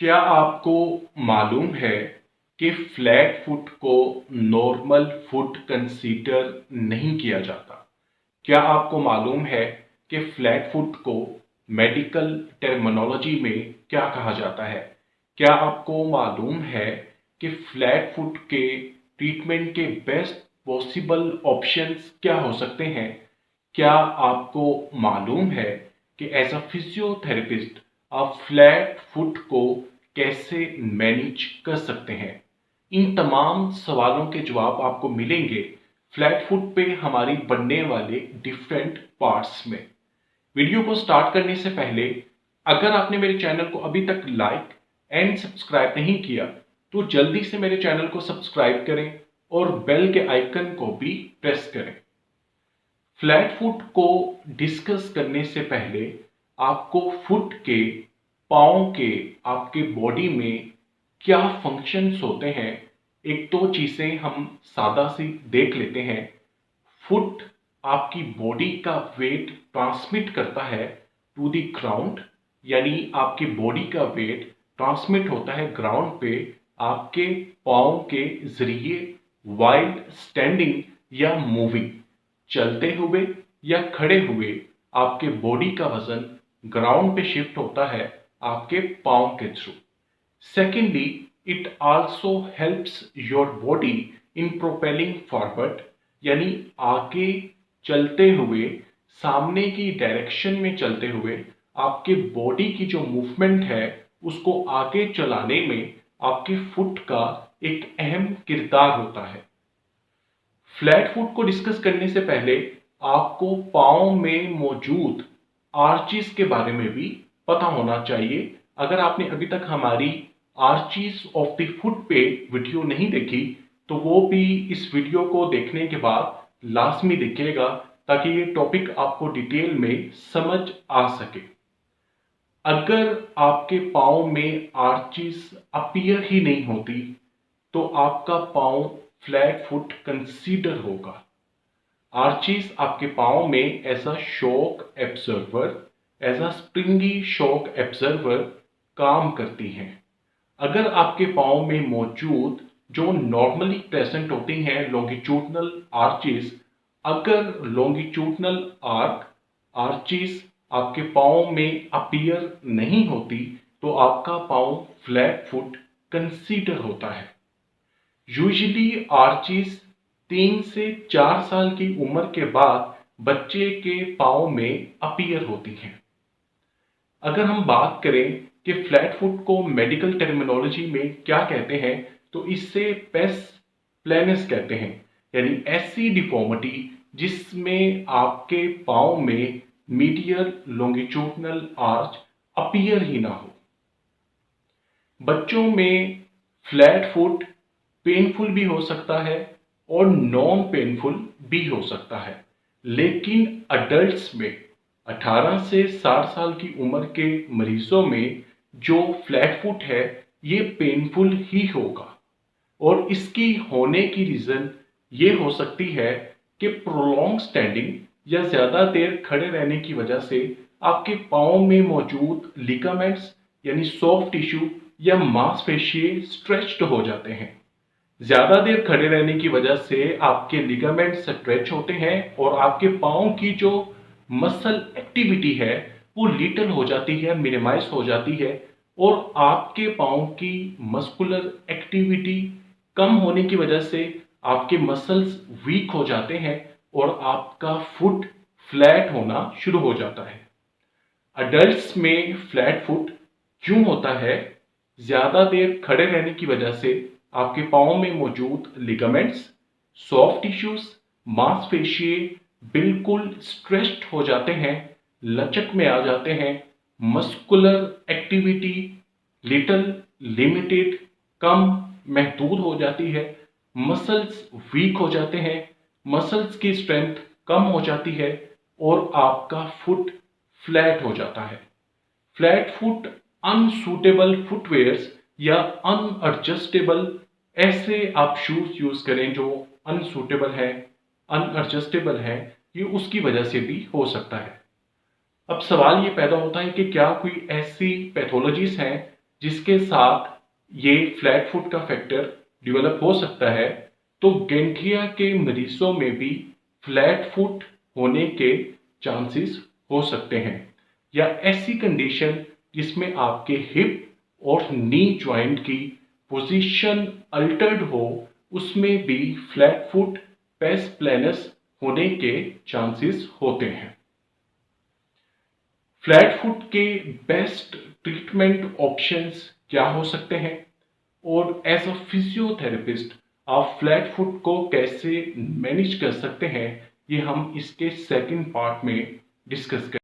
क्या आपको मालूम है कि फ्लैट फुट को नॉर्मल फुट कंसीडर नहीं किया जाता? क्या आपको मालूम है कि फ्लैट फुट को मेडिकल टर्मिनोलॉजी में क्या कहा जाता है? क्या आपको मालूम है कि फ्लैट फुट के ट्रीटमेंट के बेस्ट पॉसिबल ऑप्शंस क्या हो सकते हैं? क्या आपको मालूम है कि एज अ फिजियोथेरेपिस्ट आप फ्लैट फुट को कैसे मैनेज कर सकते हैं? इन तमाम सवालों के जवाब आपको मिलेंगे फ्लैट फुट पे हमारी बनने वाले डिफरेंट पार्ट्स में। वीडियो को स्टार्ट करने से पहले अगर आपने मेरे चैनल को अभी तक लाइक एंड सब्सक्राइब नहीं किया तो जल्दी से मेरे चैनल को सब्सक्राइब करें और बेल के आइकन को भी प्रेस करें। फ्लैट फुट को डिस्कस करने से पहले आपको फुट के पाँव के आपके बॉडी में क्या फंक्शंस होते हैं, एक दो चीजें हम सादा सी देख लेते हैं। फुट आपकी बॉडी का वेट ट्रांसमिट करता है टू द ग्राउंड, यानी आपकी बॉडी का वेट ट्रांसमिट होता है ग्राउंड पे आपके पाँव के जरिए वाइल स्टैंडिंग या मूविंग। चलते हुए या खड़े हुए आपके बॉडी का वजन ग्राउंड पे शिफ्ट होता है आपके पाँव के through. Secondly, it also helps your body in propelling forward, यानी आगे चलते हुए, सामने की डायरेक्शन में चलते हुए आपके बॉडी की जो मूवमेंट है उसको आगे चलाने में आपके फुट का एक अहम किरदार होता है। फ्लैट फुट को डिस्कस करने से पहले आपको पाँव में मौजूद आर्चिस के बारे में भी पता होना चाहिए। अगर आपने अभी तक हमारी आर्चिस ऑफ द फुट पे वीडियो नहीं देखी तो वो भी इस वीडियो को देखने के बाद लाजमी दिखेगा, ताकि ये टॉपिक आपको डिटेल में समझ आ सके। अगर आपके पाँव में आर्चिस अपीयर ही नहीं होती तो आपका पाँव फ्लैट फुट कंसीडर होगा। आर्चिस आपके पाँव में as a shock absorber, as a springy shock absorber काम करती हैं। अगर आपके पाँव में मौजूद जो नॉर्मली प्रेजेंट होती हैं लॉन्गिट्यूडनल आर्चिस, अगर लॉन्गिट्यूडनल आर्चिस आपके पाँव में अपीयर नहीं होती तो आपका पाँव फ्लैट फुट कंसीडर होता है। यूजुअली आर्चिस 3 से 4 साल की उम्र के बाद बच्चे के पाँव में अपीयर होती हैं। अगर हम बात करें कि फ्लैट फुट को मेडिकल टर्मिनोलॉजी में क्या कहते हैं, तो इससे पेस प्लेनस कहते हैं, यानी ऐसी डिफॉर्मिटी जिसमें आपके पाँव में मीडियल लॉन्गिट्यूडनल आर्च अपीयर ही ना हो। बच्चों में फ्लैट फुट पेनफुल भी हो सकता है और नॉन पेनफुल भी हो सकता है, लेकिन अडल्ट्स में 18 से 60 साल की उम्र के मरीजों में जो फ्लैट फुट है ये पेनफुल ही होगा। और इसकी होने की रीज़न ये हो सकती है कि प्रोलॉन्ग स्टैंडिंग या ज़्यादा देर खड़े रहने की वजह से आपके पाँव में मौजूद लिगामेंट्स यानी सॉफ्ट टिश्यू या मांसपेशियां स्ट्रेच्ड हो जाते हैं। ज़्यादा देर खड़े रहने की वजह से आपके लिगामेंट स्ट्रेच होते हैं और आपके पाँव की जो मसल एक्टिविटी है वो लिटल हो जाती है, मिनिमाइज हो जाती है, और आपके पाँव की मस्कुलर एक्टिविटी कम होने की वजह से आपके मसल्स वीक हो जाते हैं और आपका फुट फ्लैट होना शुरू हो जाता है। अडल्ट्स में फ्लैट फुट क्यों होता है? ज्यादा देर खड़े रहने की वजह से आपके पाँव में मौजूद लिगामेंट्स, सॉफ्ट टिश्यूज, मांसपेशियां बिल्कुल स्ट्रेच्ड हो जाते हैं, लचक में आ जाते हैं, मस्कुलर एक्टिविटी लिटल, लिमिटेड, कम, महदूद हो जाती है, मसल्स वीक हो जाते हैं, मसल्स की स्ट्रेंथ कम हो जाती है और आपका फुट फ्लैट हो जाता है। फ्लैट फुट अनसूटेबल फुटवेयर्स या अनएडजस्टेबल, ऐसे आप शूज यूज करें जो अनसूटेबल है, अनएडजस्टेबल है, ये उसकी वजह से भी हो सकता है। अब सवाल ये पैदा होता है कि क्या कोई ऐसी पैथोलॉजीज हैं जिसके साथ ये फ्लैट फुट का फैक्टर डेवलप हो सकता है, तो गैंठिया के मरीजों में भी फ्लैट फुट होने के चांसेस हो सकते हैं। या ऐसी कंडीशन जिसमें आपके हिप और नी जॉइंट की पोजीशन अल्टर्ड हो, उसमें भी फ्लैट फुट पेस प्लेनस होने के चांसेस होते हैं। फ्लैट फुट के बेस्ट ट्रीटमेंट ऑप्शंस क्या हो सकते हैं, और एज अ फिजियोथेरेपिस्ट आप फ्लैट फुट को कैसे मैनेज कर सकते हैं, ये हम इसके सेकंड पार्ट में डिस्कस करेंगे।